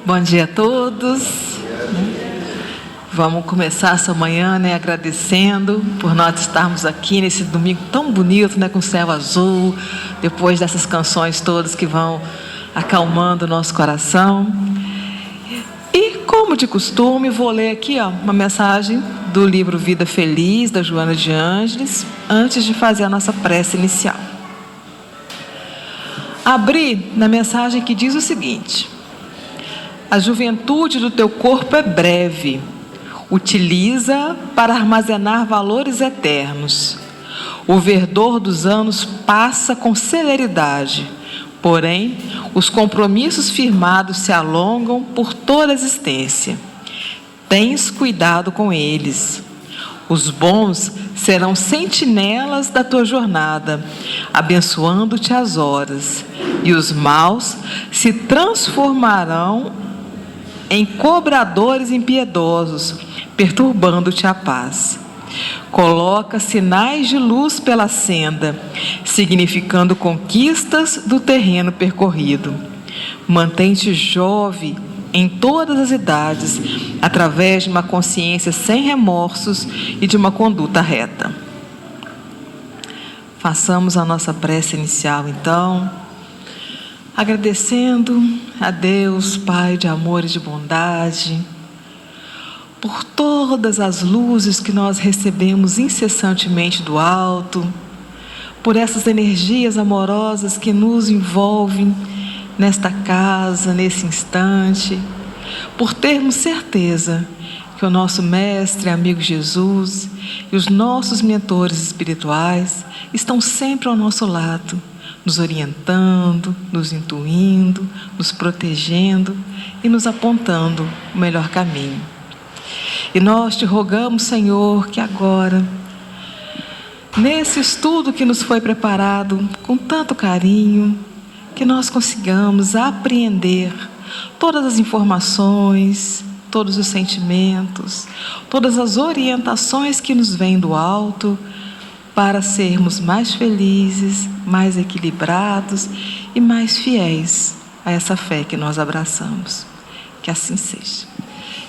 Bom dia a todos. Vamos começar essa manhã, agradecendo por nós estarmos aqui nesse domingo tão bonito, com o céu azul, depois dessas canções todas que vão acalmando o nosso coração. E, como de costume, vou ler aqui uma mensagem do livro Vida Feliz, da Joana de Ângeles, antes de fazer a nossa prece inicial. Abri na mensagem que diz o seguinte: a juventude do teu corpo é breve, utiliza para armazenar valores eternos. O verdor dos anos passa com celeridade, porém, os compromissos firmados se alongam por toda a existência. Tens cuidado com eles. Os bons serão sentinelas da tua jornada, abençoando-te as horas, e os maus se transformarão em cobradores impiedosos, perturbando-te a paz. Coloca sinais de luz pela senda, significando conquistas do terreno percorrido. Mantém-te jovem em todas as idades, através de uma consciência sem remorsos e de uma conduta reta. Façamos a nossa prece inicial, então, agradecendo a Deus, Pai de amor e de bondade, por todas as luzes que nós recebemos incessantemente do alto, por essas energias amorosas que nos envolvem nesta casa, nesse instante, por termos certeza que o nosso Mestre, amigo Jesus, e os nossos mentores espirituais estão sempre ao nosso lado, nos orientando, nos intuindo, nos protegendo e nos apontando o melhor caminho. E nós te rogamos, Senhor, que agora, nesse estudo que nos foi preparado com tanto carinho, que nós consigamos apreender todas as informações, todos os sentimentos, todas as orientações que nos vêm do alto, para sermos mais felizes, mais equilibrados e mais fiéis a essa fé que nós abraçamos. Que assim seja.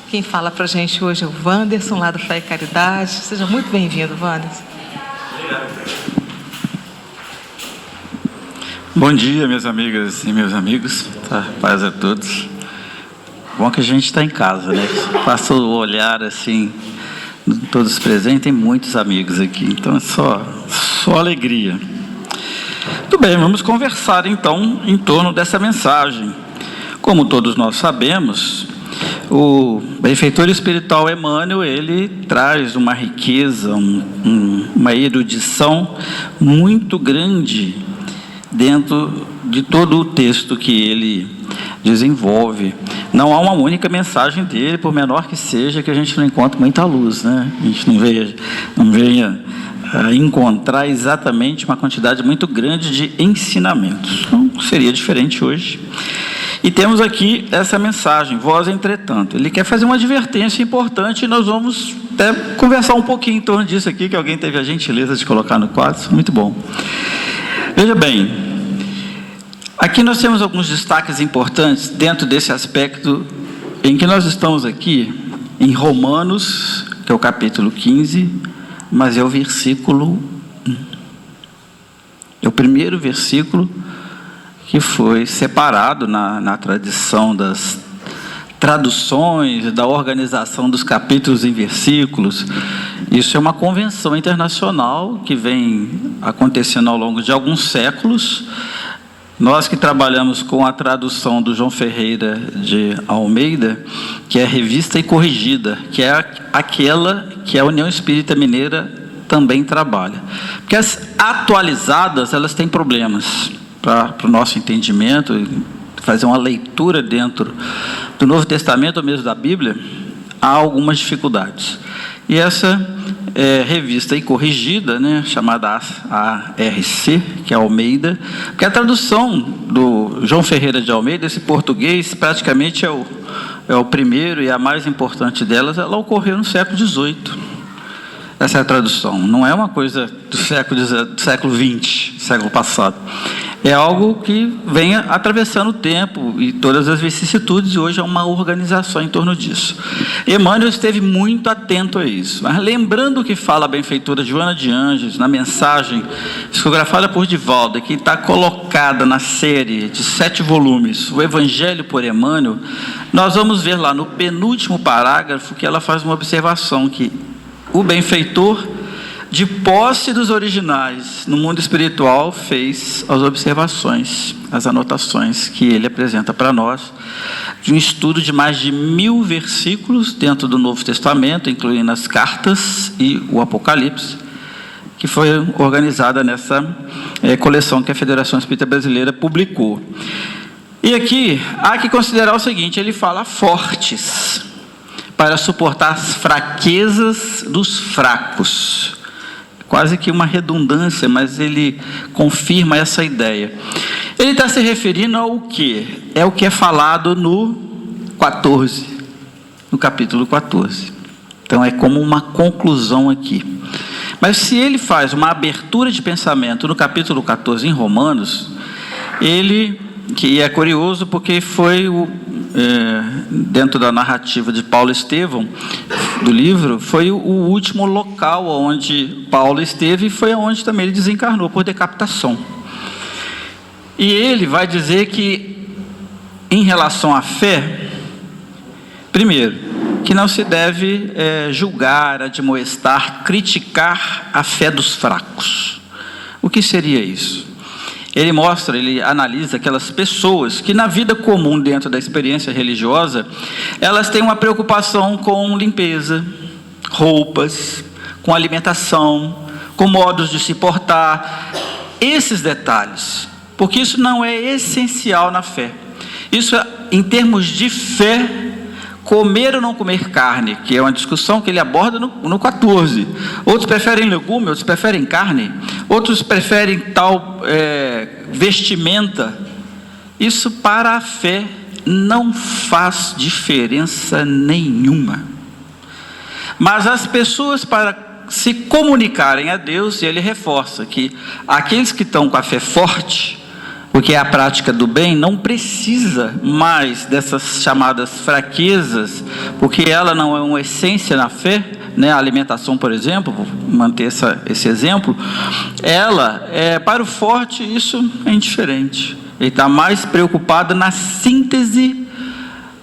Quem fala para a gente hoje é o Wanderson, lá do Fé e Caridade. Seja muito bem-vindo, Wanderson. Obrigado. Bom dia, minhas amigas e meus amigos. Paz a todos. Bom que a gente está em casa, Passa o olhar assim, todos presentes, tem muitos amigos aqui, então é só alegria. Muito bem, vamos conversar então em torno dessa mensagem. Como todos nós sabemos, o benfeitor espiritual Emmanuel, ele traz uma riqueza, uma erudição muito grande dentro de todo o texto que ele desenvolve. Não há uma única mensagem dele, por menor que seja, que a gente não encontre muita luz, A gente não venha encontrar exatamente uma quantidade muito grande de ensinamentos. Não seria diferente hoje. E temos aqui essa mensagem, vós entretanto. Ele quer fazer uma advertência importante e nós vamos até conversar um pouquinho em torno disso aqui, que alguém teve a gentileza de colocar no quadro. Muito bom. Veja bem, aqui nós temos alguns destaques importantes dentro desse aspecto em que nós estamos aqui, em Romanos, que é o capítulo 15, mas é o versículo 1. É o primeiro versículo que foi separado na tradição das traduções, da organização dos capítulos em versículos. Isso é uma convenção internacional que vem acontecendo ao longo de alguns séculos. Nós que trabalhamos com a tradução do João Ferreira de Almeida, que é Revista e Corrigida, que é aquela que a União Espírita Mineira também trabalha. Porque as atualizadas, elas têm problemas para o nosso entendimento, fazer uma leitura dentro do Novo Testamento ou mesmo da Bíblia, há algumas dificuldades. E essa revista e corrigida, chamada ARC, que é Almeida, porque a tradução do João Ferreira de Almeida, esse português, praticamente é o primeiro e a mais importante delas, ela ocorreu no século XVIII. Essa é a tradução, não é uma coisa do século XX, século passado. é algo que vem atravessando o tempo e todas as vicissitudes, e hoje é uma organização em torno disso. Emmanuel esteve muito atento a isso, mas lembrando o que fala a benfeitora Joana de Ângeles na mensagem psicografada por Divaldo, que está colocada na série de 7 volumes, o Evangelho por Emmanuel, nós vamos ver lá no penúltimo parágrafo que ela faz uma observação que o benfeitor, de posse dos originais no mundo espiritual, fez as observações, as anotações que ele apresenta para nós, de um estudo de mais de 1000 versículos dentro do Novo Testamento, incluindo as cartas e o Apocalipse, que foi organizada nessa coleção que a Federação Espírita Brasileira publicou. E aqui há que considerar o seguinte: ele fala fortes para suportar as fraquezas dos fracos. Quase que uma redundância, mas ele confirma essa ideia. Ele está se referindo ao quê? É o que é falado no 14, no capítulo 14. Então é como uma conclusão aqui. Mas se ele faz uma abertura de pensamento no capítulo 14 em Romanos, ele, que é curioso porque foi dentro da narrativa de Paulo Estevão, do livro, foi o último local onde Paulo esteve, e foi onde também ele desencarnou por decapitação. E ele vai dizer que, em relação à fé, primeiro, que não se deve julgar, admoestar, criticar a fé dos fracos. O que seria isso? Ele mostra, ele analisa aquelas pessoas que na vida comum, dentro da experiência religiosa, elas têm uma preocupação com limpeza, roupas, com alimentação, com modos de se portar, esses detalhes, porque isso não é essencial na fé. Isso, em termos de fé, comer ou não comer carne, que é uma discussão que ele aborda no 14. Outros preferem legume, outros preferem carne, outros preferem tal vestimenta. Isso para a fé não faz diferença nenhuma. Mas as pessoas, para se comunicarem a Deus, ele reforça que aqueles que estão com a fé forte, porque é a prática do bem, não precisa mais dessas chamadas fraquezas, porque ela não é uma essência na fé, né? A alimentação, por exemplo, vou manter esse exemplo, ela, para o forte, isso é indiferente. Ele está mais preocupado na síntese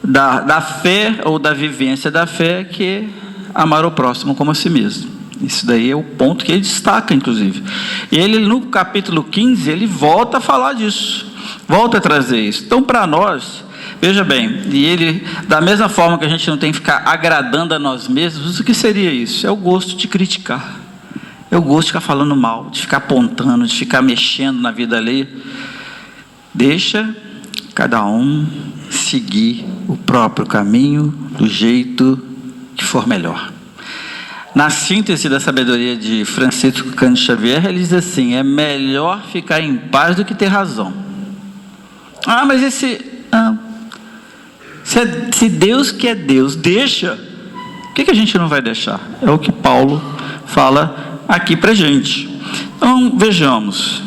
da fé ou da vivência da fé, que é amar o próximo como a si mesmo. Isso daí é o ponto que ele destaca, inclusive. E ele, no capítulo 15, ele volta a falar disso, volta a trazer isso. Então, para nós, veja bem, e ele, da mesma forma que a gente não tem que ficar agradando a nós mesmos, o que seria isso? É o gosto de criticar, é o gosto de ficar falando mal, de ficar apontando, de ficar mexendo na vida alheia. Deixa cada um seguir o próprio caminho do jeito que for melhor. Na síntese da sabedoria de Francisco Cândido Xavier, ele diz assim: é melhor ficar em paz do que ter razão. Mas se Deus que é Deus deixa, o que a gente não vai deixar? É o que Paulo fala aqui para a gente. Então vejamos,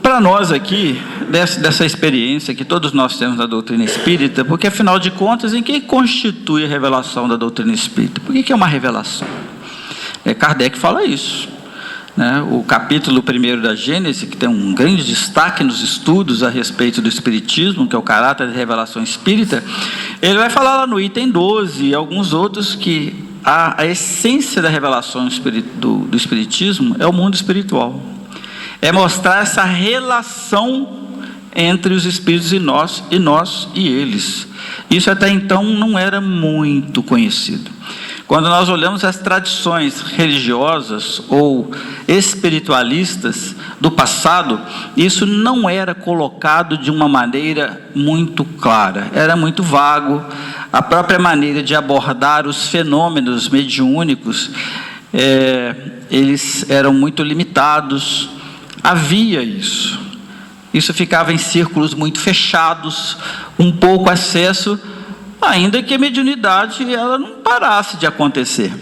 para nós aqui, dessa experiência que todos nós temos da doutrina espírita, porque afinal de contas, em que constitui a revelação da doutrina espírita? Por que é uma revelação? Kardec fala isso, né? O capítulo 1 da Gênese, que tem um grande destaque nos estudos a respeito do espiritismo, que é o caráter de revelação espírita, ele vai falar lá no item 12 e alguns outros que a essência da revelação do espiritismo é o mundo espiritual. É mostrar essa relação entre os espíritos e nós e eles. Isso até então não era muito conhecido. Quando nós olhamos as tradições religiosas ou espiritualistas do passado, isso não era colocado de uma maneira muito clara, era muito vago. A própria maneira de abordar os fenômenos mediúnicos, eles eram muito limitados. Havia isso ficava em círculos muito fechados, um pouco acesso, ainda que a mediunidade ela não parasse de acontecer.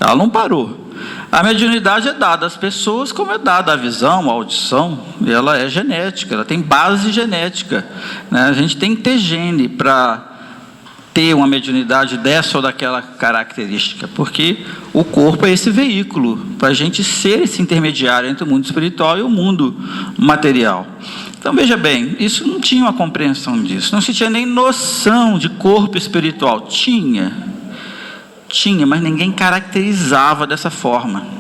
Ela não parou. A mediunidade é dada às pessoas como é dada a visão, a audição, e ela é genética, ela tem base genética, né? A gente tem que ter gene para ter uma mediunidade dessa ou daquela característica, porque o corpo é esse veículo para a gente ser esse intermediário entre o mundo espiritual e o mundo material. Então veja bem, isso não tinha uma compreensão disso, não se tinha nem noção de corpo espiritual. Tinha, mas ninguém caracterizava dessa forma.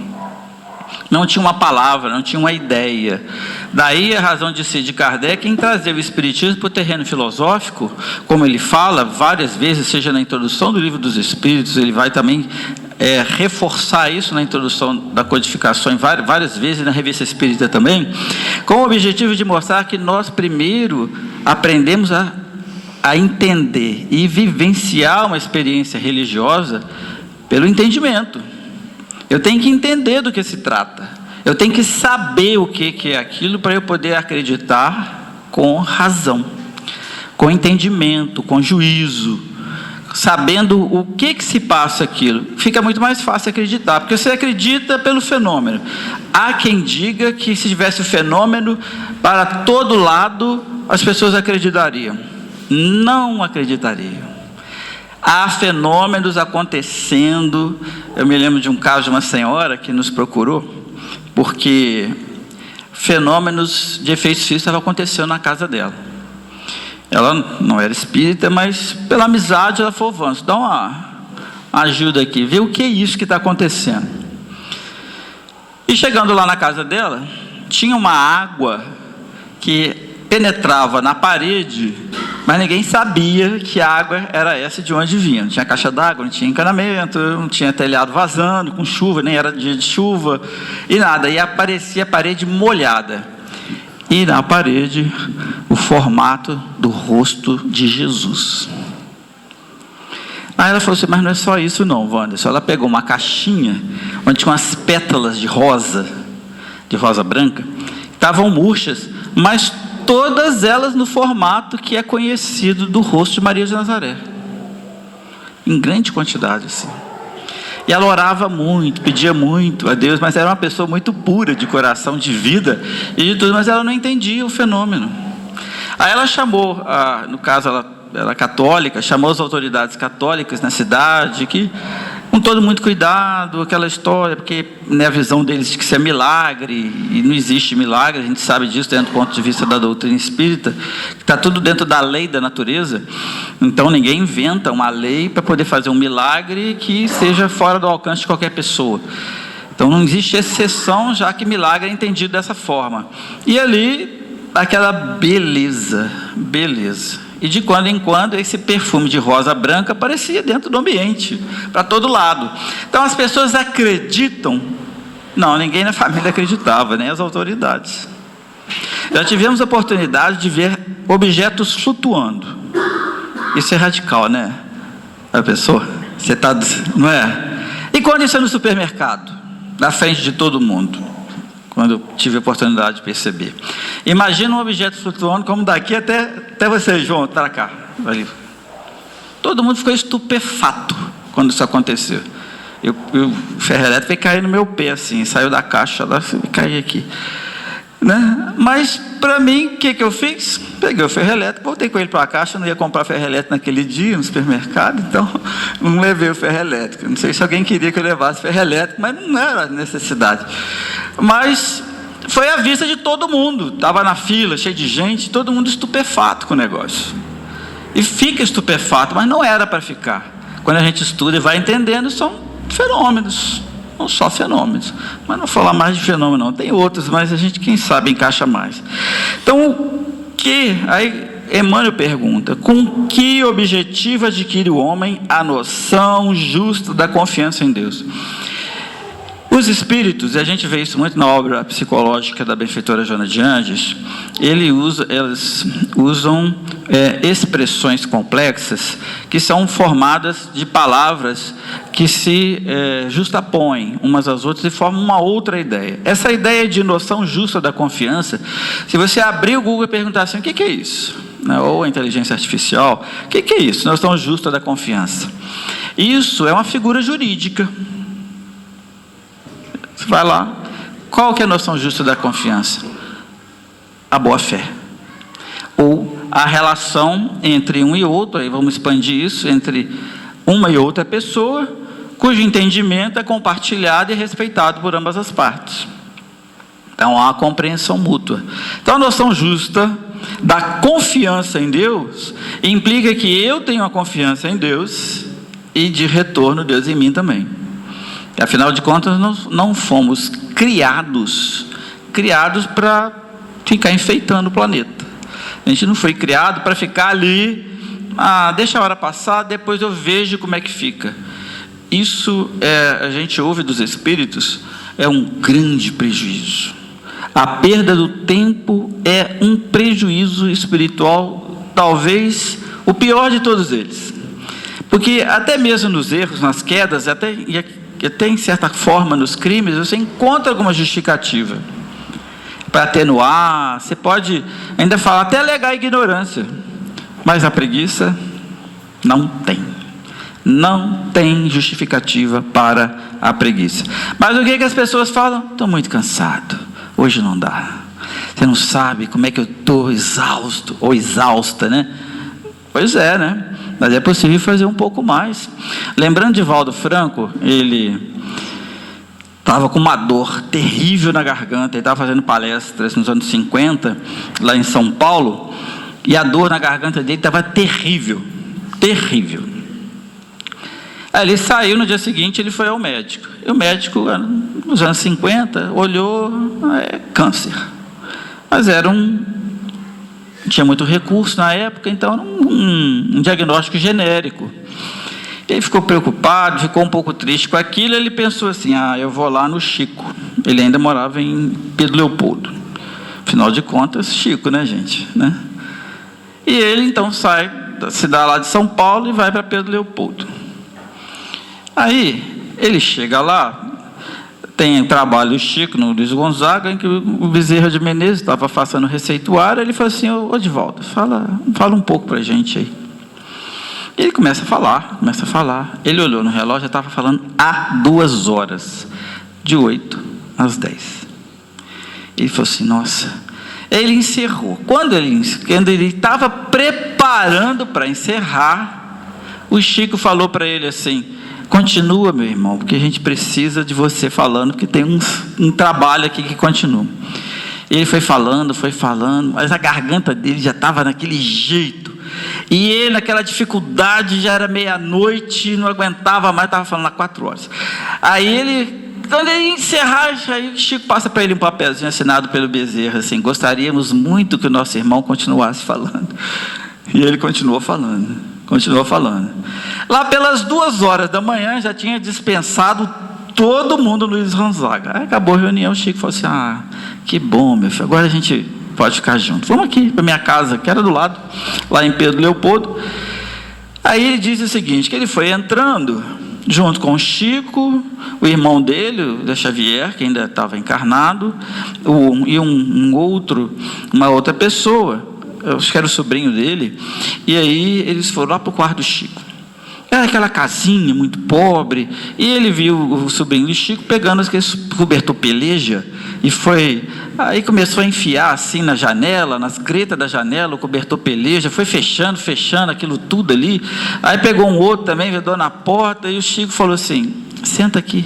Não tinha uma palavra, não tinha uma ideia. Daí a razão de ser de Kardec em trazer o Espiritismo para o terreno filosófico, como ele fala várias vezes, seja na introdução do Livro dos Espíritos, ele vai também reforçar isso na introdução da codificação várias vezes, na Revista Espírita também, com o objetivo de mostrar que nós primeiro aprendemos a entender e vivenciar uma experiência religiosa pelo entendimento. Eu tenho que entender do que se trata. Eu tenho que saber o que é aquilo para eu poder acreditar com razão, com entendimento, com juízo, sabendo o que se passa aquilo. Fica muito mais fácil acreditar, porque você acredita pelo fenômeno. Há quem diga que se tivesse o fenômeno para todo lado, as pessoas acreditariam. Não acreditariam. Há fenômenos acontecendo. Eu me lembro de um caso de uma senhora que nos procurou, porque fenômenos de efeitos físicos estavam acontecendo na casa dela. Ela não era espírita, mas pela amizade ela falou: vamos, dá uma ajuda aqui, vê o que é isso que está acontecendo. E chegando lá na casa dela, tinha uma água que penetrava na parede, mas ninguém sabia que a água era essa, de onde vinha. Não tinha caixa d'água, não tinha encanamento, não tinha telhado vazando com chuva, nem era dia de chuva e nada. E aparecia a parede molhada, e na parede o formato do rosto de Jesus. Aí ela falou assim: mas não é só isso não, Wanderson. Ela pegou uma caixinha onde tinha umas pétalas de rosa branca, estavam murchas, mas todas elas no formato que é conhecido do rosto de Maria de Nazaré, em grande quantidade assim. E ela orava muito, pedia muito a Deus, mas era uma pessoa muito pura de coração, de vida e de tudo, mas ela não entendia o fenômeno. Aí ela chamou, no caso ela era católica, chamou as autoridades católicas na cidade, que com todo muito cuidado, aquela história, porque a visão deles de que isso é milagre, e não existe milagre, a gente sabe disso dentro do ponto de vista da doutrina espírita, que está tudo dentro da lei da natureza. Então ninguém inventa uma lei para poder fazer um milagre que seja fora do alcance de qualquer pessoa. Então não existe exceção, já que milagre é entendido dessa forma. E ali, aquela beleza. E de quando em quando esse perfume de rosa branca aparecia dentro do ambiente, para todo lado. Então as pessoas acreditam. Não, ninguém na família acreditava, nem as autoridades. Já tivemos a oportunidade de ver objetos flutuando. Isso é radical, né? A pessoa, você está, não é? E quando isso é no supermercado, na frente de todo mundo, quando eu tive a oportunidade de perceber. Imagina um objeto flutuando como daqui até você, João, para cá. Ali. Todo mundo ficou estupefato quando isso aconteceu. O ferro elétrico veio cair no meu pé, assim, saiu da caixa lá e caiu aqui. Né? Mas, para mim, o que eu fiz? Peguei o ferro elétrico, voltei com ele para a caixa, não ia comprar ferro elétrico naquele dia no supermercado, então não levei o ferro elétrico. Não sei se alguém queria que eu levasse ferro elétrico, mas não era necessidade. Mas foi à vista de todo mundo, estava na fila, cheio de gente, todo mundo estupefato com o negócio. E fica estupefato, mas não era para ficar. Quando a gente estuda e vai entendendo, são fenômenos. Não só fenômenos, mas não falar mais de fenômeno não, tem outros, mas a gente, quem sabe, encaixa mais. Então, aí Emmanuel pergunta: com que objetivo adquire o homem a noção justa da confiança em Deus? Os espíritos, e a gente vê isso muito na obra psicológica da benfeitora Joana de Anjos, eles usam expressões complexas que são formadas de palavras que se justapõem umas às outras e formam uma outra ideia. Essa ideia de noção justa da confiança, se você abrir o Google e perguntar assim: o que é isso? Ou a inteligência artificial, o que é isso? Noção justa da confiança. Isso é uma figura jurídica. Você vai lá, qual que é a noção justa da confiança? A boa fé. Ou a relação entre um e outro, aí vamos expandir isso, entre uma e outra pessoa, cujo entendimento é compartilhado e respeitado por ambas as partes. Então há uma compreensão mútua. Então a noção justa da confiança em Deus implica que eu tenho a confiança em Deus e de retorno Deus em mim também. Afinal de contas, nós não fomos criados para ficar enfeitando o planeta. A gente não foi criado para ficar ali, deixa a hora passar, depois eu vejo como é que fica. Isso, a gente ouve dos espíritos, é um grande prejuízo. A perda do tempo é um prejuízo espiritual, talvez o pior de todos eles. Porque até mesmo nos erros, nas quedas, e até em certa forma nos crimes, você encontra alguma justificativa para atenuar. Você pode ainda falar, até alegar a ignorância, mas a preguiça não tem. Não tem justificativa para a preguiça. Mas o que as pessoas falam? Estou muito cansado, hoje não dá. Você não sabe como é que eu estou exausto, ou exausta, né? Pois é, né? Mas é possível fazer um pouco mais. Lembrando de Valdo Franco, ele estava com uma dor terrível na garganta. Ele estava fazendo palestras nos anos 50, lá em São Paulo, e a dor na garganta dele estava terrível, terrível. Aí ele saiu, no dia seguinte ele foi ao médico. E o médico, nos anos 50, olhou, câncer. Mas tinha muito recurso na época, então era um diagnóstico genérico. Ele ficou preocupado, ficou um pouco triste com aquilo. Ele pensou assim, eu vou lá no Chico. Ele ainda morava em Pedro Leopoldo. Afinal de contas, Chico, né, gente? Né? E ele então sai da cidade lá de São Paulo e vai para Pedro Leopoldo. Aí ele chega lá, tem trabalho do Chico no Luiz Gonzaga, em que o Bezerra de Menezes estava passando o receituário. Ele falou assim, ô Divaldo, fala um pouco para a gente aí. E ele começa a falar. Ele olhou no relógio, já estava falando há 2 horas, de 8 às 10. Ele falou assim, nossa. Ele encerrou. Quando ele estava preparando para encerrar, o Chico falou para ele assim, continua, meu irmão, porque a gente precisa de você falando, porque tem um trabalho aqui que continua. Ele foi falando, mas a garganta dele já estava naquele jeito. E ele, naquela dificuldade, já era meia-noite, não aguentava mais, estava falando há 4 horas. Quando ele encerrar, aí o Chico passa para ele um papelzinho assinado pelo Bezerra, assim, gostaríamos muito que o nosso irmão continuasse falando. E ele continuou falando. Lá pelas 2 horas da manhã, já tinha dispensado todo mundo no Luiz Gonzaga. Aí acabou a reunião, o Chico falou assim, que bom, meu filho, agora a gente pode ficar junto. Vamos aqui para minha casa, que era do lado, lá em Pedro Leopoldo. Aí ele diz o seguinte, que ele foi entrando, junto com o Chico, o irmão dele, o da Xavier, que ainda estava encarnado, e uma outra pessoa, eu acho que era o sobrinho dele, e aí eles foram lá para o quarto do Chico. Era aquela casinha muito pobre, e ele viu o sobrinho do Chico pegando aquele cobertor peleja, aí começou a enfiar assim na janela, nas gretas da janela, o cobertor peleja, foi fechando aquilo tudo ali. Aí pegou um outro também, vedou na porta, e o Chico falou assim, senta aqui.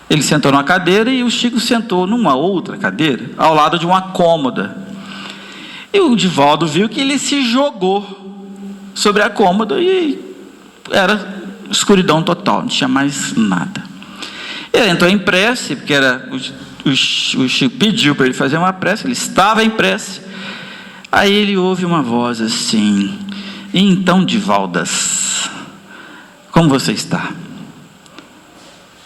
Ele sentou numa cadeira, e o Chico sentou numa outra cadeira, ao lado de uma cômoda. E o Divaldo viu que ele se jogou sobre a cômoda e era escuridão total, não tinha mais nada. Ele entrou em prece, porque o Chico pediu para ele fazer uma prece, ele estava em prece. Aí ele ouve uma voz assim, e então, Divaldas, como você está?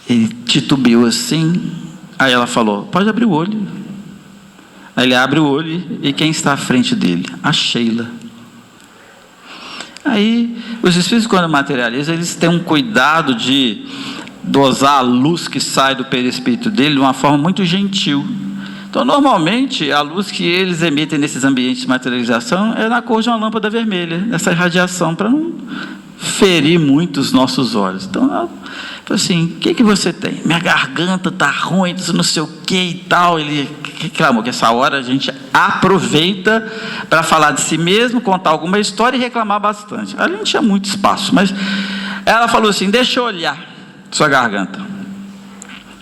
Ele titubeou assim, aí ela falou, pode abrir o olho. Aí ele abre o olho, e quem está à frente dele? A Sheila. Aí, os espíritos, quando materializam, eles têm um cuidado de dosar a luz que sai do perispírito dele de uma forma muito gentil. Então, normalmente, a luz que eles emitem nesses ambientes de materialização é na cor de uma lâmpada vermelha, essa irradiação, para não ferir muito os nossos olhos. Então, ela falou assim: o que você tem? Minha garganta está ruim, não sei o que e tal. Ele reclamou que essa hora a gente aproveita para falar de si mesmo, contar alguma história e reclamar bastante. Ali não tinha muito espaço, mas ela falou assim: deixa eu olhar sua garganta.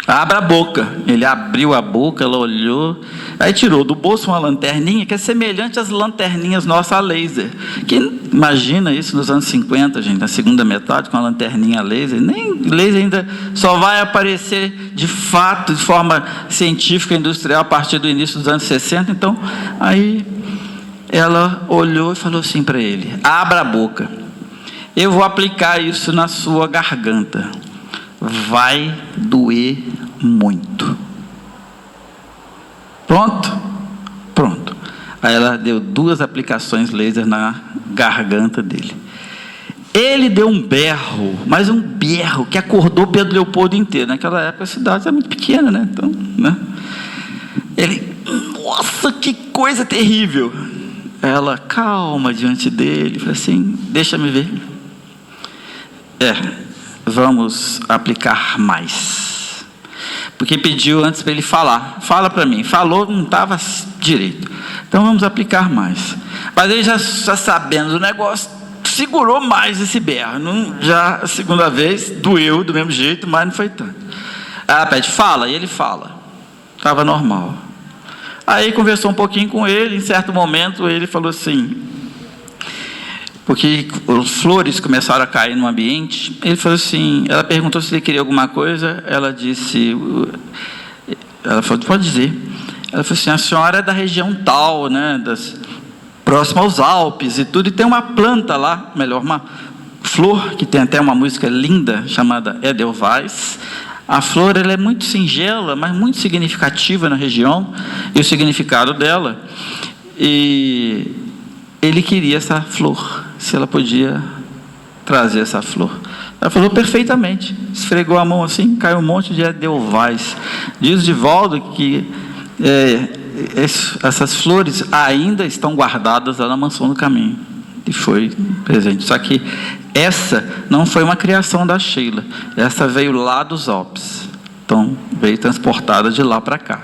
Abra a boca. Ele abriu a boca, ela olhou, aí tirou do bolso uma lanterninha que é semelhante às lanterninhas nossas a laser. Que imagina isso nos anos 50, gente, na segunda metade, com a lanterninha a laser. Nem laser ainda só vai aparecer de fato, de forma científica, industrial, a partir do início dos anos 60. Então, aí ela olhou e falou assim para ele: abra a boca. Eu vou aplicar isso na sua garganta. Vai doer muito. Pronto? Pronto. Aí ela deu 2 aplicações laser na garganta dele. Ele deu um berro, mas um berro que acordou Pedro Leopoldo inteiro. Naquela época a cidade era muito pequena, né? Então, né? Ele, nossa, que coisa terrível. Ela, calma diante dele, falou assim: deixa-me ver. Vamos aplicar mais. Porque pediu antes para ele falar. Fala para mim. Falou, não estava direito. Então vamos aplicar mais. Mas ele já sabendo do negócio, segurou mais esse berro. Já a segunda vez, doeu do mesmo jeito, mas não foi tanto. Ela pede: fala, e ele fala. Estava normal. Aí conversou um pouquinho com ele, em certo momento ele falou assim, porque as flores começaram a cair no ambiente, ele falou assim, ela perguntou se ele queria alguma coisa, ela falou: pode dizer. Ela falou assim: a senhora é da região tal, né, próxima aos Alpes e tudo, e tem uma planta lá, melhor, uma flor, que tem até uma música linda, chamada Edelweiss. A flor, ela é muito singela, mas muito significativa na região, e o significado dela, e ele queria essa flor, se ela podia trazer essa flor. Ela falou perfeitamente, esfregou a mão assim, caiu um monte de Edelweiss. Diz Divaldo que essas flores ainda estão guardadas lá na Mansão do Caminho, e foi presente. Só que essa não foi uma criação da Sheila, essa veio lá dos Alpes, então veio transportada de lá para cá.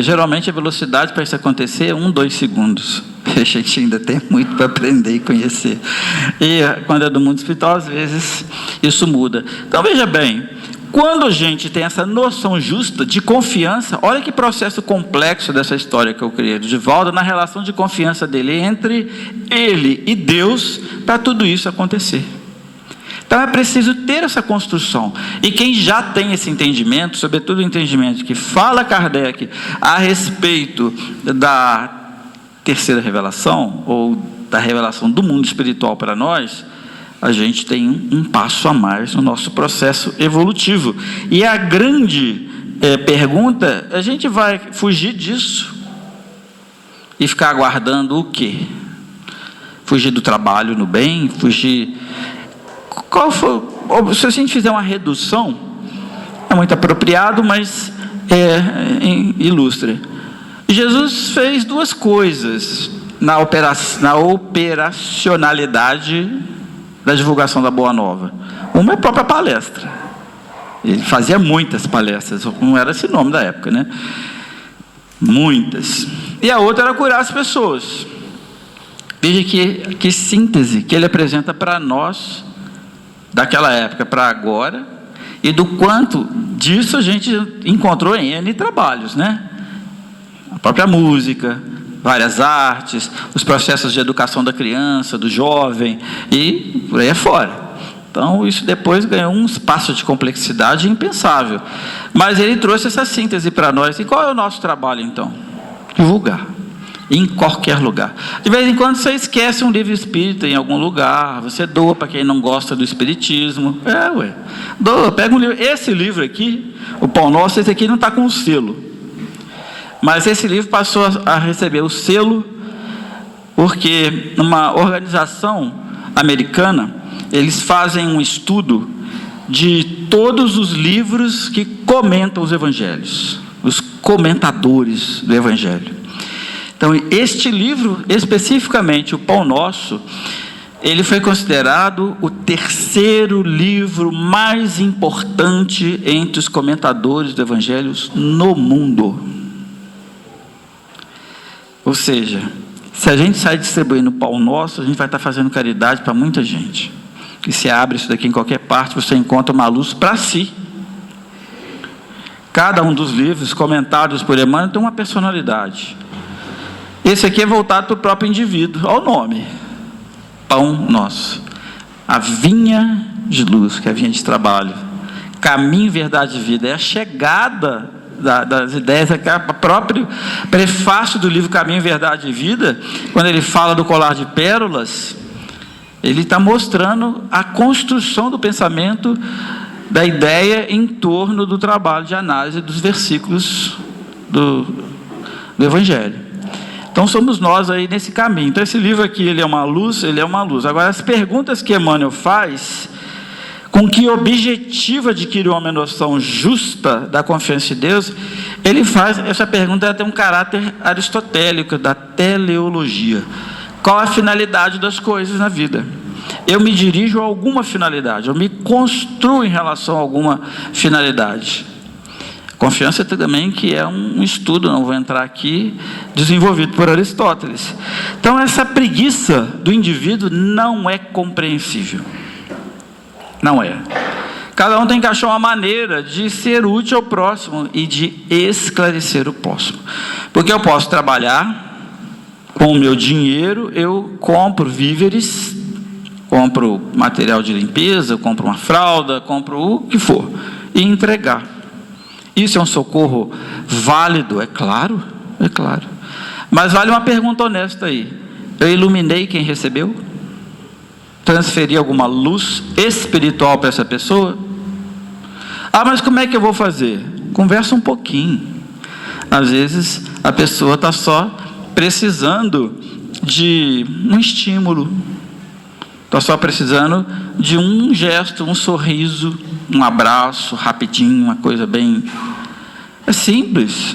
Geralmente a velocidade para isso acontecer é 1-2 segundos. A gente ainda tem muito para aprender e conhecer. E quando é do mundo espiritual, às vezes isso muda. Então veja bem, quando a gente tem essa noção justa de confiança, olha que processo complexo dessa história que eu criei, de Divaldo, na relação de confiança dele entre ele e Deus, para tudo isso acontecer. Então é preciso ter essa construção. E quem já tem esse entendimento, sobretudo o entendimento que fala Kardec a respeito da terceira revelação, ou da revelação do mundo espiritual para nós, a gente tem um passo a mais no nosso processo evolutivo. E a grande pergunta: a gente vai fugir disso e ficar aguardando o quê? Fugir do trabalho no bem? Fugir... Se a gente fizer uma redução, é muito apropriado, mas ilustra. Jesus fez 2 coisas na operacionalidade da divulgação da Boa Nova. Uma é a própria palestra. Ele fazia muitas palestras, não era esse nome da época, né? Muitas. E a outra era curar as pessoas. Veja que síntese que ele apresenta para nós, daquela época para agora, e do quanto disso a gente encontrou em N trabalhos, né? A própria música, várias artes, os processos de educação da criança, do jovem, e por aí afora. Então, isso depois ganhou um espaço de complexidade impensável. Mas ele trouxe essa síntese para nós. E qual é o nosso trabalho, então? Divulgar. Em qualquer lugar. De vez em quando você esquece um livro espírita em algum lugar, você doa para quem não gosta do espiritismo. Doa, pega um livro. Esse livro aqui, o Pão Nosso, esse aqui não está com um selo. Mas esse livro passou a receber o selo porque numa organização americana, eles fazem um estudo de todos os livros que comentam os evangelhos, os comentadores do evangelho. Então, este livro, especificamente, o Pão Nosso, Ele foi considerado o terceiro livro mais importante entre os comentadores do Evangelho no mundo. Ou seja, se a gente sai distribuindo pão nosso, a gente vai estar fazendo caridade para muita gente. E se abre isso daqui em qualquer parte, você encontra uma luz para si. Cada um dos livros comentados por Emmanuel tem uma personalidade. Esse aqui é voltado para o próprio indivíduo. Olha o nome: Pão Nosso. A vinha de luz, que é a vinha de trabalho. Caminho, verdade e vida. É a chegada das ideias. O próprio prefácio do livro Caminho, Verdade e Vida, quando ele fala do colar de pérolas, ele está mostrando a construção do pensamento, da ideia em torno do trabalho de análise dos versículos do Evangelho. Então somos nós aí nesse caminho. Então esse livro aqui, ele é uma luz, ele é uma luz. Agora, as perguntas que Emmanuel faz, com que objetivo adquirir uma noção justa da confiança em Deus, ele faz, essa pergunta ela tem um caráter aristotélico, da teleologia. Qual a finalidade das coisas na vida? Eu me dirijo a alguma finalidade, eu me construo em relação a alguma finalidade. Confiança também, que é um estudo, não vou entrar aqui, desenvolvido por Aristóteles. Então essa preguiça do indivíduo não é compreensível. Não é. Cada um tem que achar uma maneira de ser útil ao próximo e de esclarecer o próximo. Porque eu posso trabalhar com o meu dinheiro, eu compro víveres, compro material de limpeza, compro uma fralda, compro o que for, e entregar. Isso é um socorro válido? É claro, é claro. Mas vale uma pergunta honesta aí: eu iluminei quem recebeu? Transferi alguma luz espiritual para essa pessoa? Ah, mas como é que eu vou fazer? Conversa um pouquinho. Às vezes a pessoa está só precisando de um estímulo, está só precisando de um gesto, um sorriso, um abraço rapidinho, uma coisa bem simples,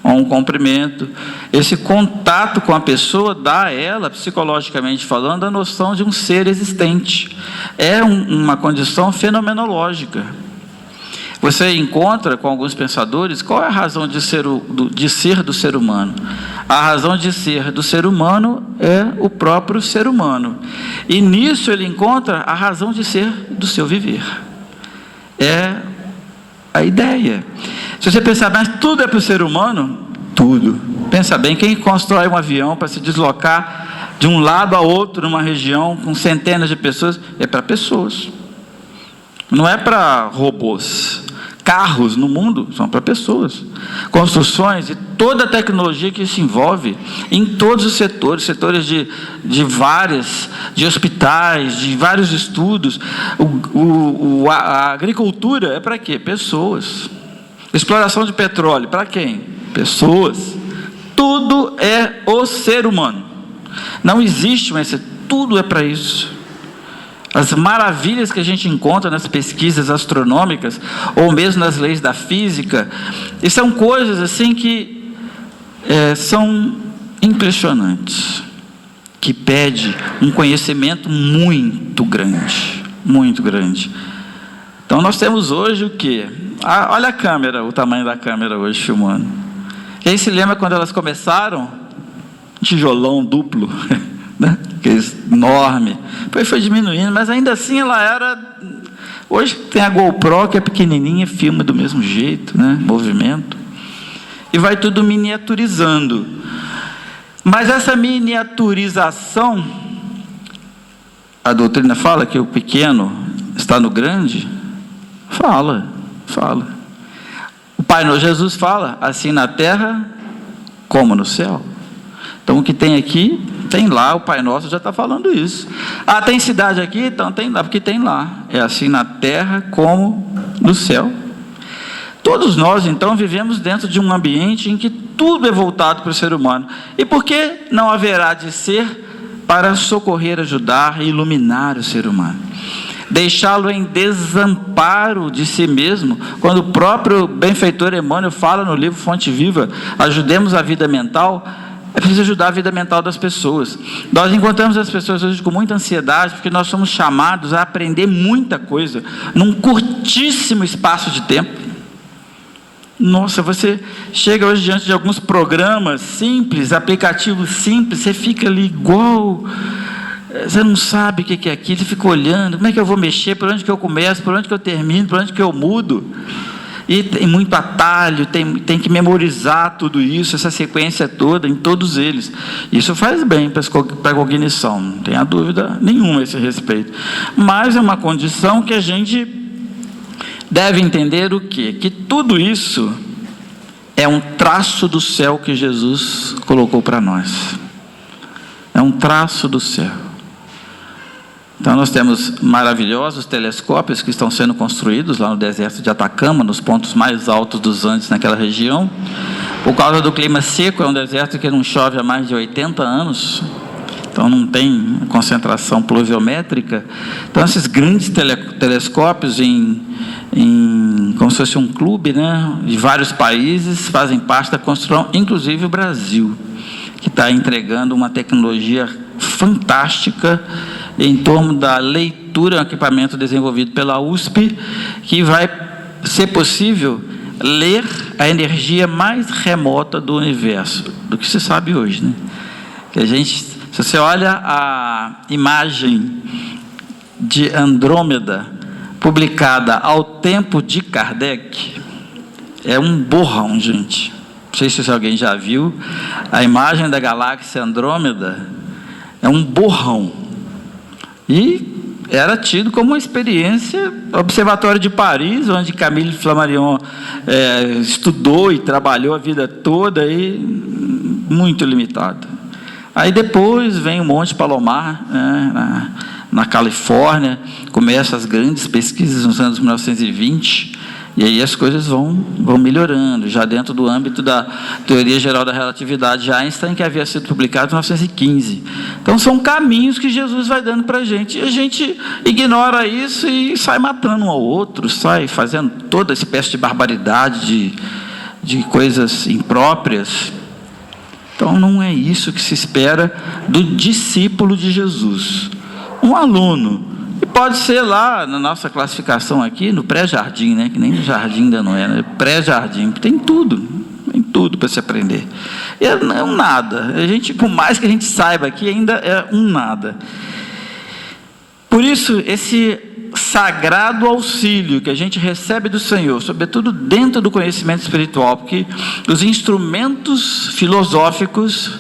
ou um cumprimento. Esse contato com a pessoa dá a ela, psicologicamente falando, a noção de um ser existente. É uma condição fenomenológica. Você encontra com alguns pensadores qual é a razão de ser do ser humano. A razão de ser do ser humano é o próprio ser humano. E nisso ele encontra a razão de ser do seu viver. É a ideia. Se você pensar, mas tudo é para o ser humano? Tudo. Pensa bem, quem constrói um avião para se deslocar de um lado a outro numa região com centenas de pessoas? É para pessoas. Não é para robôs. Carros no mundo são para pessoas. Construções e toda a tecnologia que se envolve em todos os setores de hospitais, de vários estudos. A agricultura é para quê? Pessoas. Exploração de petróleo, para quem? Pessoas. Tudo é o ser humano. Não existe, mas tudo é para isso. As maravilhas que a gente encontra nas pesquisas astronômicas, ou mesmo nas leis da física, e são coisas assim que são impressionantes, que pede um conhecimento muito grande, muito grande. Então nós temos hoje o quê? Olha a câmera, o tamanho da câmera hoje filmando. Quem se lembra quando elas começaram? Tijolão duplo, né? Enorme. Depois foi diminuindo, mas ainda assim ela era... Hoje tem a GoPro, que é pequenininha, filma do mesmo jeito, né? Movimento. E vai tudo miniaturizando. Mas essa miniaturização, a doutrina fala que o pequeno está no grande? Fala. O Pai Nosso Jesus fala, assim na terra como no céu. Então o que tem aqui, tem lá, o Pai Nosso já está falando isso. Ah, tem cidade aqui? Então tem lá, porque tem lá. É assim na terra como no céu. Todos nós, então, vivemos dentro de um ambiente em que tudo é voltado para o ser humano. E por que não haverá de ser para socorrer, ajudar e iluminar o ser humano? Deixá-lo em desamparo de si mesmo, quando o próprio benfeitor Emmanuel fala no livro Fonte Viva, ajudemos a vida mental, É preciso ajudar a vida mental das pessoas. Nós encontramos as pessoas hoje com muita ansiedade, porque nós somos chamados a aprender muita coisa num curtíssimo espaço de tempo. Nossa, você chega hoje diante de alguns programas simples, aplicativos simples, você fica ali igual, você não sabe o que é aquilo, você fica olhando, como é que eu vou mexer, por onde que eu começo, por onde que eu termino, por onde que eu mudo. E tem muito atalho, tem que memorizar tudo isso, essa sequência toda, em todos eles. Isso faz bem para a cognição, não tenha dúvida nenhuma a esse respeito. Mas é uma condição que a gente deve entender o quê? Que tudo isso é um traço do céu que Jesus colocou para nós. É um traço do céu. Então nós temos maravilhosos telescópios que estão sendo construídos lá no deserto de Atacama, nos pontos mais altos dos Andes naquela região. Por causa do clima seco, é um deserto que não chove há mais de 80 anos. Então não tem concentração pluviométrica. Então esses grandes telescópios como se fosse um clube, né, de vários países, fazem parte da construção, inclusive o Brasil, que está entregando uma tecnologia fantástica em torno da leitura, um equipamento desenvolvido pela USP, que vai ser possível ler a energia mais remota do universo, do que se sabe hoje, né? Que se você olha a imagem de Andrômeda, publicada ao tempo de Kardec, é um borrão, gente. Não sei se alguém já viu. A imagem da galáxia Andrômeda é um borrão. E era tido como uma experiência, Observatório de Paris, onde Camille Flammarion estudou e trabalhou a vida toda, e muito limitado. Aí depois vem o Monte Palomar, né, na Califórnia, começam as grandes pesquisas nos anos 1920, e aí as coisas vão melhorando, já dentro do âmbito da Teoria Geral da Relatividade de Einstein, que havia sido publicado em 1915. Então são caminhos que Jesus vai dando para a gente, e a gente ignora isso e sai matando um ao outro, sai fazendo toda espécie de barbaridade, de coisas impróprias. Então não é isso que se espera do discípulo de Jesus. Um aluno, e pode ser lá na nossa classificação aqui, no pré-jardim, né? Que nem no jardim ainda não é, né? Pré-jardim, tem tudo para se aprender. E é um nada, por mais que a gente saiba aqui, ainda é um nada. Por isso, esse sagrado auxílio que a gente recebe do Senhor, sobretudo dentro do conhecimento espiritual, porque os instrumentos filosóficos,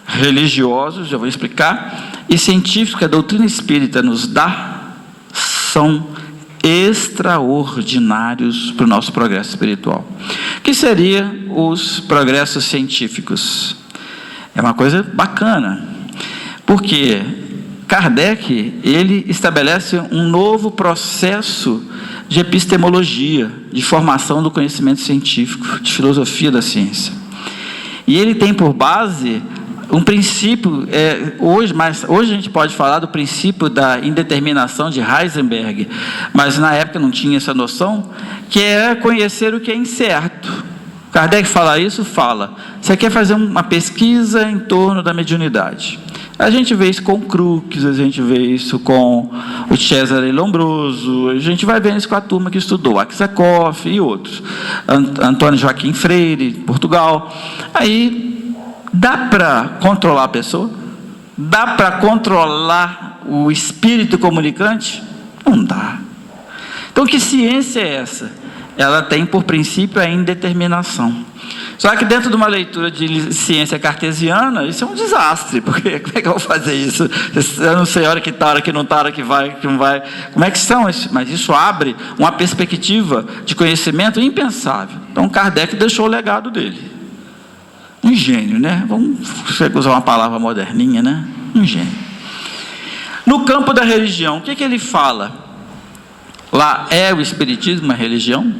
religiosos, já vou explicar, e científicos que a doutrina espírita nos dá, são extraordinários para o nosso progresso espiritual. O que seriam os progressos científicos? É uma coisa bacana, porque Kardec, ele estabelece um novo processo de epistemologia, de formação do conhecimento científico, de filosofia da ciência. E ele tem por base um princípio, hoje a gente pode falar do princípio da indeterminação de Heisenberg, mas na época não tinha essa noção, que é conhecer o que é incerto. Kardec fala isso? Fala. Você quer fazer uma pesquisa em torno da mediunidade. A gente vê isso com Crookes, a gente vê isso com o Cesare Lombroso, a gente vai ver isso com a turma que estudou, Aksakov e outros, Antônio Joaquim Freire, Portugal. Aí, dá para controlar a pessoa? Dá para controlar o espírito comunicante? Não dá. Então, que ciência é essa? Ela tem por princípio a indeterminação. Só que dentro de uma leitura de ciência cartesiana, isso é um desastre, porque como é que eu vou fazer isso? Eu não sei a hora que está, a hora que não está, a hora que vai, que não vai. Como é que são isso? Mas isso abre uma perspectiva de conhecimento impensável. Então Kardec deixou o legado dele. Um gênio, né? Vamos usar uma palavra moderninha, né? Um gênio. No campo da religião, o que ele fala? Lá é o Espiritismo uma religião?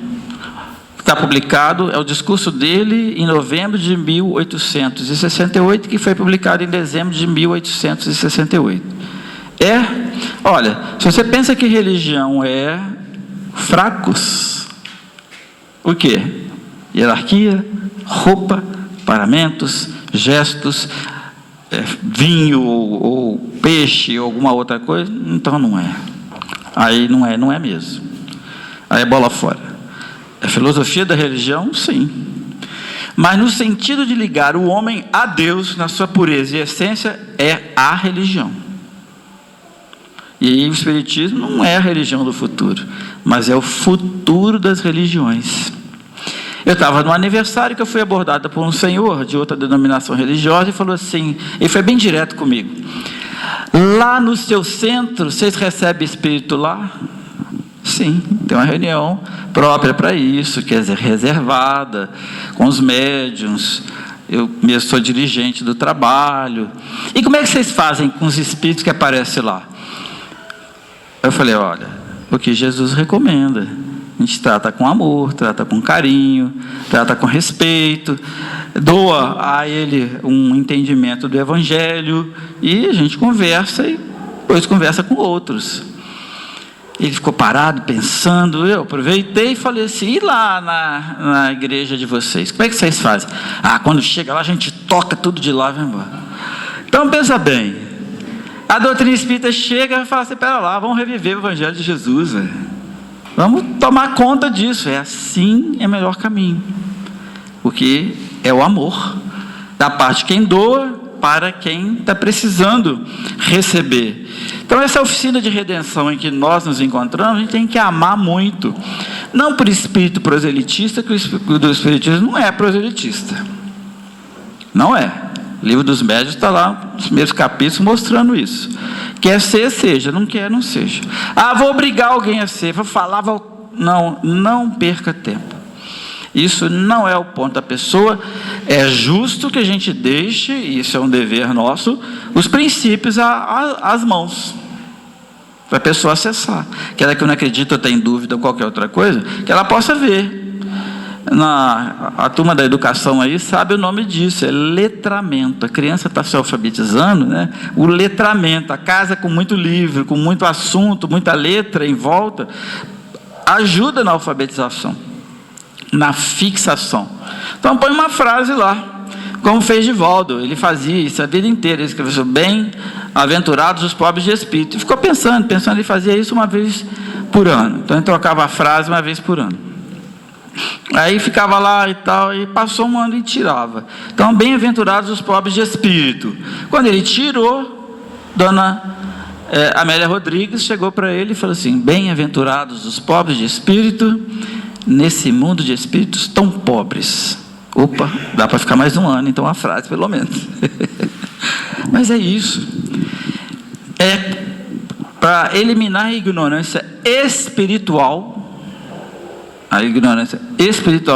Está publicado, é o discurso dele em novembro de 1868, que foi publicado em dezembro de 1868. Olha, se você pensa que religião é fracos, o quê? Hierarquia, roupa, paramentos, gestos, vinho ou peixe ou alguma outra coisa, então não é. Aí não é mesmo. Aí é bola fora. É filosofia da religião? Sim. Mas no sentido de ligar o homem a Deus, na sua pureza e essência, é a religião. E aí o Espiritismo não é a religião do futuro, mas é o futuro das religiões. Eu estava no aniversário que eu fui abordada por um senhor de outra denominação religiosa e falou assim, ele foi bem direto comigo: lá no seu centro, vocês recebem espírito lá? Sim, tem uma reunião própria para isso, que é reservada, com os médiuns. Eu mesmo sou dirigente do trabalho. E como é que vocês fazem com os espíritos que aparecem lá? Eu falei, olha, o que Jesus recomenda. A gente trata com amor, trata com carinho, trata com respeito, doa a ele um entendimento do Evangelho e a gente conversa e depois conversa com outros. Ele ficou parado, pensando. Eu aproveitei e falei assim, e lá na igreja de vocês, como é que vocês fazem? Quando chega lá a gente toca tudo de lá e vai embora. Então pensa bem, a doutrina espírita chega e fala assim, pera lá, vamos reviver o Evangelho de Jesus, vamos tomar conta disso. É assim, é o melhor caminho, porque é o amor da parte de quem doa para quem está precisando receber. Então essa oficina de redenção em que nós nos encontramos, a gente tem que amar muito, não por espírito proselitista, que o do espiritismo não é proselitista, não é. O livro dos médiuns está lá nos primeiros capítulos mostrando isso. Quer ser, seja, não quer, não seja. Vou obrigar alguém a ser, vou falar, não perca tempo. Isso não é o ponto da pessoa. É justo que a gente deixe, isso é um dever nosso, os princípios às mãos, para a pessoa acessar. Aquela que não acredita ou tem dúvida ou qualquer outra coisa, que ela possa ver. A turma da educação aí sabe o nome disso, é letramento. A criança está se alfabetizando, né? O letramento, a casa com muito livro, com muito assunto, muita letra em volta, ajuda na alfabetização, na fixação. Então põe uma frase lá, como fez Divaldo. Ele fazia isso a vida inteira. Ele escreveu: bem-aventurados os pobres de espírito. E ficou pensando, ele fazia isso uma vez por ano. Então ele trocava a frase uma vez por ano. Aí ficava lá e tal, e passou um ano e tirava. Então, bem-aventurados os pobres de espírito. Quando ele tirou, dona Amélia Rodrigues chegou para ele e falou assim: bem-aventurados os pobres de espírito, nesse mundo de espíritos tão pobres. Opa, dá para ficar mais um ano, então, a frase, pelo menos. Mas é isso. É para eliminar a ignorância espiritual,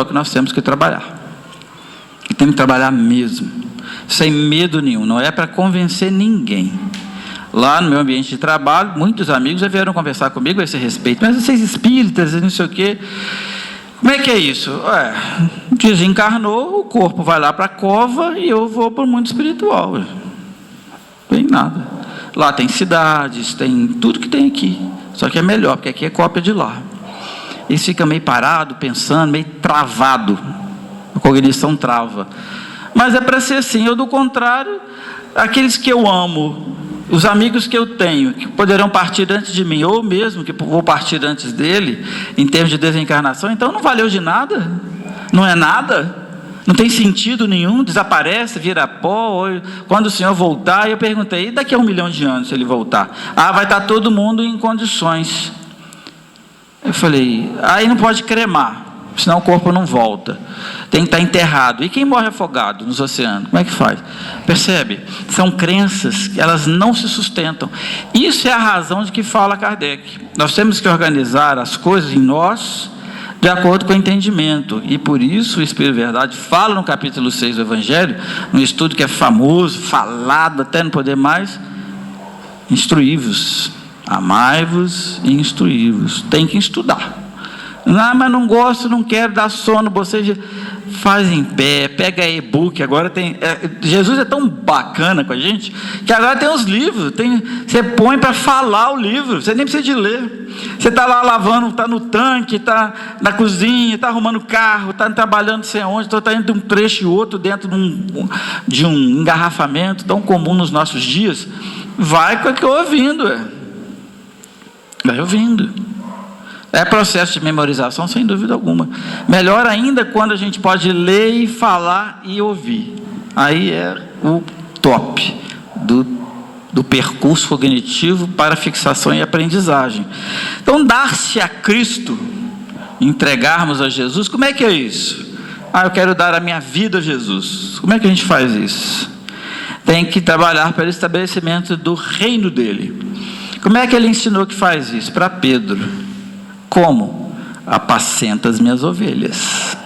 que nós temos que trabalhar. E temos que trabalhar mesmo, sem medo nenhum. Não é para convencer ninguém. Lá no meu ambiente de trabalho, muitos amigos já vieram conversar comigo a esse respeito. Mas vocês espíritas, não sei o quê. Como é que é isso? Desencarnou, o corpo vai lá para a cova e eu vou para o mundo espiritual. Não tem nada. Lá tem cidades, tem tudo que tem aqui. Só que é melhor, porque aqui é cópia de lá. Eles ficam meio parado, pensando, meio travado. A cognição trava. Mas é para ser assim. Eu, do contrário, aqueles que eu amo, os amigos que eu tenho, que poderão partir antes de mim, ou mesmo que vou partir antes dele, em termos de desencarnação, então não valeu de nada. Não é nada. Não tem sentido nenhum. Desaparece, vira pó. Quando o senhor voltar, eu perguntei, e daqui a 1 milhão de anos, se ele voltar? Vai estar todo mundo em condições. Eu falei, aí não pode cremar, senão o corpo não volta. Tem que estar enterrado. E quem morre afogado nos oceanos? Como é que faz? Percebe? São crenças que elas não se sustentam. Isso é a razão de que fala Kardec. Nós temos que organizar as coisas em nós de acordo com o entendimento. E por isso o Espírito Verdade fala no capítulo 6 do Evangelho, num estudo que é famoso, falado até não poder mais: instruí-vos. Amai-vos e instruí-vos. Tem que estudar. Mas não gosto, não quero, dar sono, boceja. faz em pé, pega e-book. Agora tem, Jesus é tão bacana com a gente, que agora tem os livros, você põe para falar o livro, você nem precisa de ler. Você está lá lavando, está no tanque, está na cozinha, está arrumando carro, está trabalhando não sei onde, está indo de um trecho e outro dentro de um engarrafamento tão comum nos nossos dias. Vai ouvindo, vai ouvindo. É processo de memorização, sem dúvida alguma. Melhor ainda quando a gente pode ler e falar e ouvir. Aí é o top do percurso cognitivo para fixação e aprendizagem. Então, dar-se a Cristo, entregarmos a Jesus, como é que é isso? Eu quero dar a minha vida a Jesus. Como é que a gente faz isso? Tem que trabalhar pelo estabelecimento do reino dele. Como é que ele ensinou que faz isso? Para Pedro. Como? Apacenta as minhas ovelhas.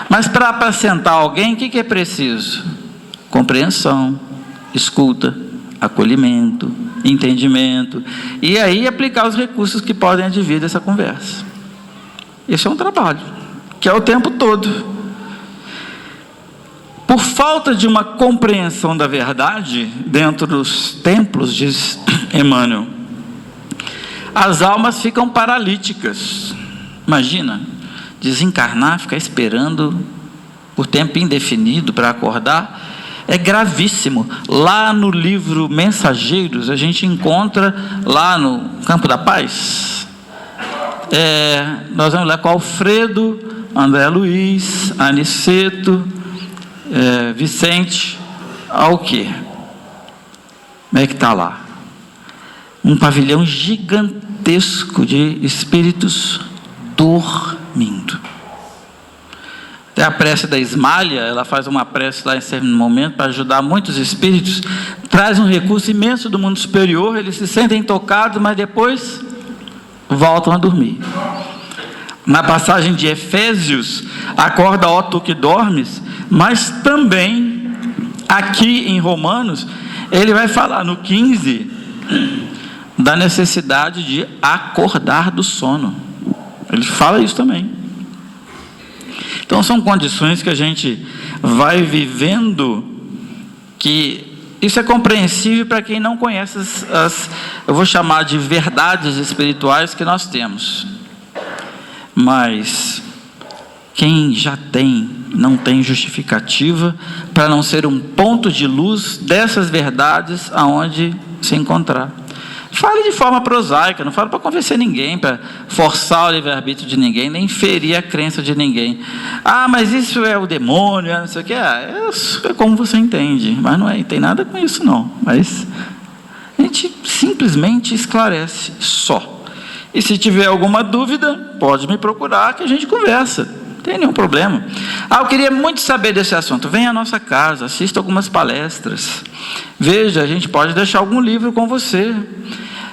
Mas para apacentar alguém, o que é preciso? Compreensão, escuta, acolhimento, entendimento, e aí aplicar os recursos que podem advir dessa conversa. Esse é um trabalho, que é o tempo todo. Por falta de uma compreensão da verdade, dentro dos templos, diz Emmanuel, as almas ficam paralíticas. Imagina, desencarnar, ficar esperando por tempo indefinido para acordar, é gravíssimo. Lá no livro Mensageiros, a gente encontra, lá no Campo da Paz, nós vamos lá com Alfredo, André Luiz, Aniceto, Vicente, ao quê? Como é que está lá? Um pavilhão gigantesco de espíritos dormindo. Até a prece da Ismália, ela faz uma prece lá em certo momento para ajudar muitos espíritos, traz um recurso imenso do mundo superior, eles se sentem tocados, mas depois voltam a dormir. Na passagem de Efésios, acorda, ó tu que dormes, mas também aqui em Romanos, ele vai falar no 15 da necessidade de acordar do sono. Ele fala isso também. Então são condições que a gente vai vivendo, que isso é compreensível para quem não conhece eu vou chamar de verdades espirituais que nós temos. Mas quem já tem, não tem justificativa para não ser um ponto de luz dessas verdades aonde se encontrar. Fale de forma prosaica, não fale para convencer ninguém, para forçar o livre-arbítrio de ninguém, nem ferir a crença de ninguém. Mas isso é o demônio, não sei o que. É como você entende, mas não tem nada com isso não. Mas a gente simplesmente esclarece só. E se tiver alguma dúvida, pode me procurar que a gente conversa. Não tem nenhum problema. Eu queria muito saber desse assunto. Venha à nossa casa, assista algumas palestras. Veja, a gente pode deixar algum livro com você.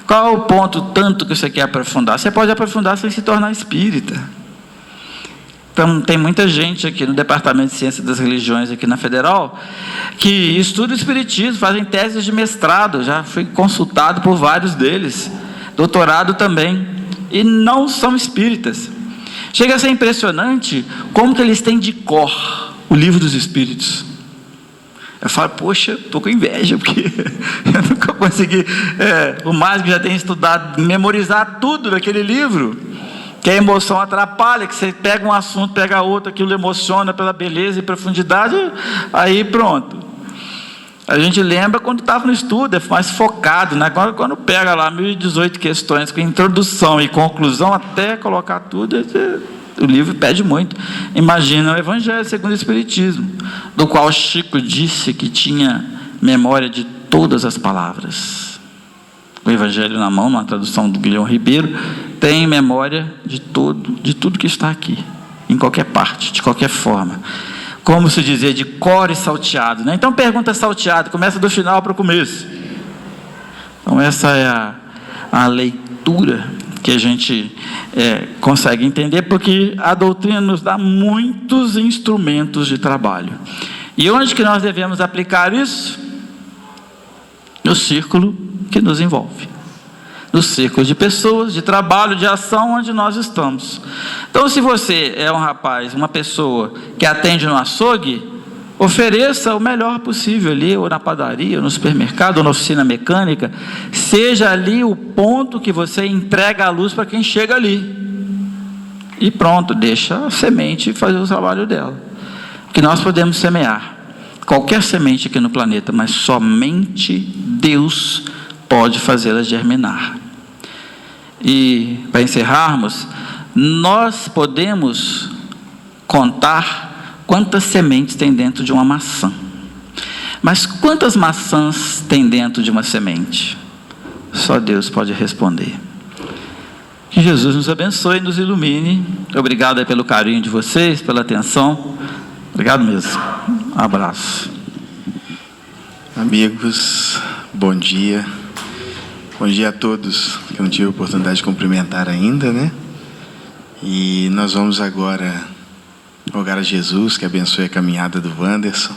Qual é o ponto tanto que você quer aprofundar? Você pode aprofundar sem se tornar espírita. Então, tem muita gente aqui no Departamento de Ciência das Religiões, aqui na Federal, que estuda o espiritismo, fazem teses de mestrado, já fui consultado por vários deles, doutorado também, e não são espíritas. Chega a ser impressionante como que eles têm de cor o Livro dos Espíritos. Eu falo, poxa, estou com inveja, porque eu nunca consegui, o mais que já tem estudado, memorizar tudo daquele livro, que a emoção atrapalha, que você pega um assunto, pega outro, aquilo emociona pela beleza e profundidade, aí pronto. A gente lembra quando estava no estudo, é mais focado, né? Agora, quando pega lá 1018 questões, com introdução e conclusão, até colocar tudo, o livro pede muito. Imagina o Evangelho segundo o Espiritismo, do qual Chico disse que tinha memória de todas as palavras. O Evangelho na mão, numa tradução do Guilherme Ribeiro, tem memória de tudo que está aqui, em qualquer parte, de qualquer forma. Como se dizia, de cor e salteado, né? Então pergunta salteado, começa do final para o começo. Então essa é a leitura que a gente consegue entender, porque a doutrina nos dá muitos instrumentos de trabalho. E onde que nós devemos aplicar isso? No círculo que nos envolve. no círculo de pessoas, de trabalho, de ação, onde nós estamos. Então, se você é um rapaz, uma pessoa que atende no açougue, ofereça o melhor possível ali, ou na padaria, ou no supermercado, ou na oficina mecânica. Seja ali o ponto que você entrega a luz para quem chega ali. E pronto, deixa a semente fazer o trabalho dela. Que nós podemos semear qualquer semente aqui no planeta, mas somente Deus pode fazê-la germinar. E para encerrarmos, nós podemos contar quantas sementes tem dentro de uma maçã. Mas quantas maçãs tem dentro de uma semente? Só Deus pode responder. Que Jesus nos abençoe e nos ilumine. Obrigado pelo carinho de vocês, pela atenção. Obrigado mesmo. Um abraço. Amigos, bom dia. Bom dia a todos, que eu não tive a oportunidade de cumprimentar ainda, né? E nós vamos agora rogar a Jesus que abençoe a caminhada do Wanderson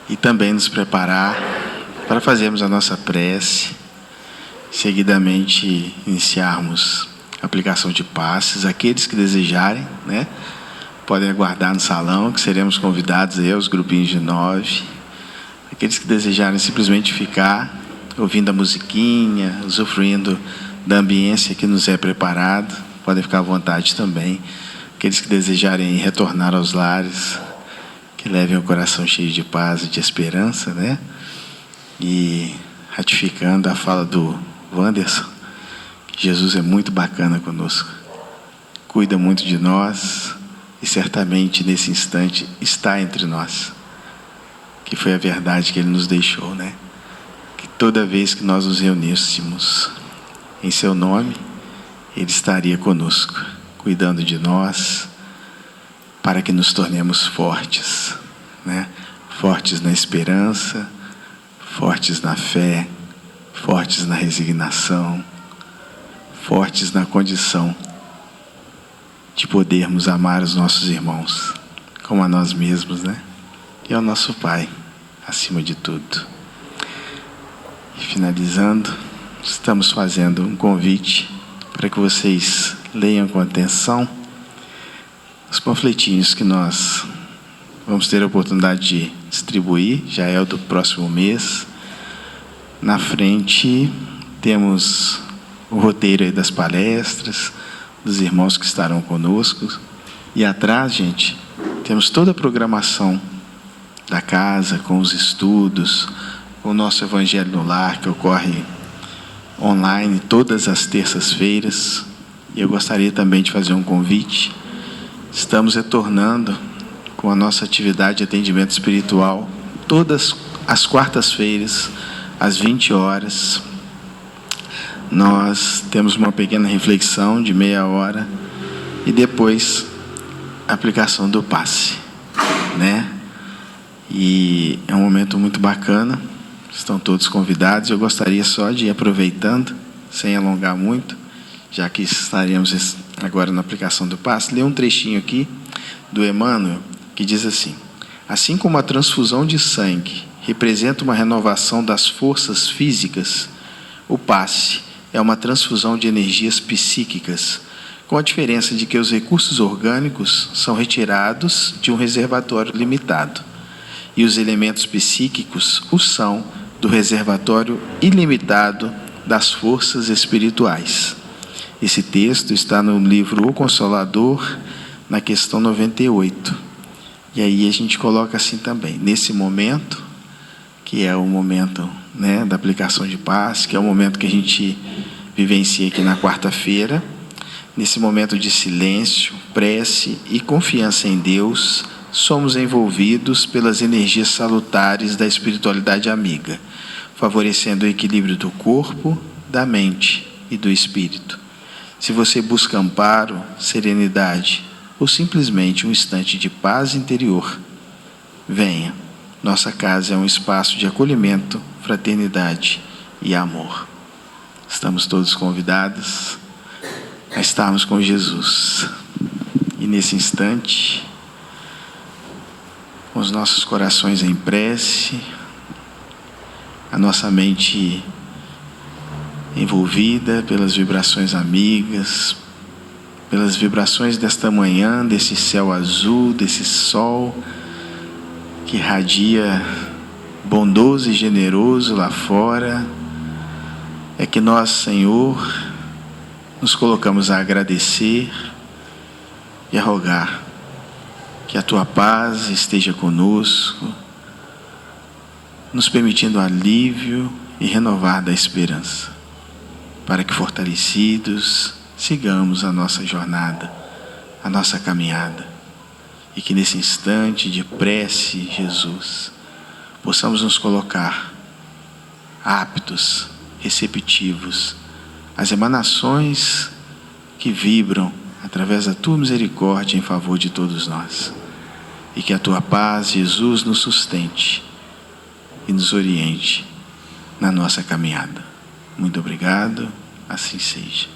e também nos preparar para fazermos a nossa prece, seguidamente iniciarmos a aplicação de passes. Aqueles que desejarem, né, podem aguardar no salão, que seremos convidados aí aos grupinhos de 9. Aqueles que desejarem simplesmente ficar ouvindo a musiquinha, usufruindo da ambiência que nos é preparado, podem ficar à vontade também. Aqueles que desejarem retornar aos lares, que levem o coração cheio de paz e de esperança, né? E ratificando a fala do Wanderson, que Jesus é muito bacana conosco, cuida muito de nós e certamente nesse instante está entre nós, que foi a verdade que Ele nos deixou, né? Que toda vez que nós nos reuníssemos em Seu nome, Ele estaria conosco, cuidando de nós, para que nos tornemos fortes, né? Fortes na esperança, fortes na fé, fortes na resignação, fortes na condição de podermos amar os nossos irmãos como a nós mesmos, né? E ao nosso Pai, acima de tudo. E finalizando, estamos fazendo um convite para que vocês leiam com atenção os panfletinhos que nós vamos ter a oportunidade de distribuir, já é o do próximo mês. Na frente temos o roteiro aí das palestras, dos irmãos que estarão conosco. E atrás, gente, temos toda a programação da casa, com os estudos, com o nosso Evangelho no Lar, que ocorre online todas as terças-feiras. E eu gostaria também de fazer um convite. Estamos retornando com a nossa atividade de atendimento espiritual todas as quartas-feiras, às 20 horas. Nós temos uma pequena reflexão de meia hora e depois a aplicação do passe, né? E é um momento muito bacana, estão todos convidados. Eu gostaria só de ir aproveitando, sem alongar muito, já que estaremos agora na aplicação do passe, ler um trechinho aqui do Emmanuel, que diz assim: assim como a transfusão de sangue representa uma renovação das forças físicas, o passe é uma transfusão de energias psíquicas, com a diferença de que os recursos orgânicos são retirados de um reservatório limitado, e os elementos psíquicos o são do reservatório ilimitado das forças espirituais. Esse texto está no livro O Consolador, na questão 98. E aí a gente coloca assim também: nesse momento, que é o momento, né, da aplicação de passe, que é o momento que a gente vivencia aqui na quarta-feira, nesse momento de silêncio, prece e confiança em Deus, somos envolvidos pelas energias salutares da espiritualidade amiga, favorecendo o equilíbrio do corpo, da mente e do espírito. Se você busca amparo, serenidade ou simplesmente um instante de paz interior, venha. Nossa casa é um espaço de acolhimento, fraternidade e amor. Estamos todos convidados a estarmos com Jesus. E nesse instante, com os nossos corações em prece, a nossa mente envolvida pelas vibrações amigas, pelas vibrações desta manhã, desse céu azul, desse sol que irradia bondoso e generoso lá fora. É que nós, Senhor, nos colocamos a agradecer e a rogar que a Tua paz esteja conosco, nos permitindo alívio e renovar da esperança, para que, fortalecidos, sigamos a nossa jornada, a nossa caminhada, e que nesse instante de prece, Jesus, possamos nos colocar aptos, receptivos às emanações que vibram através da Tua misericórdia em favor de todos nós, e que a Tua paz, Jesus, nos sustente e nos oriente na nossa caminhada. Muito obrigado, assim seja.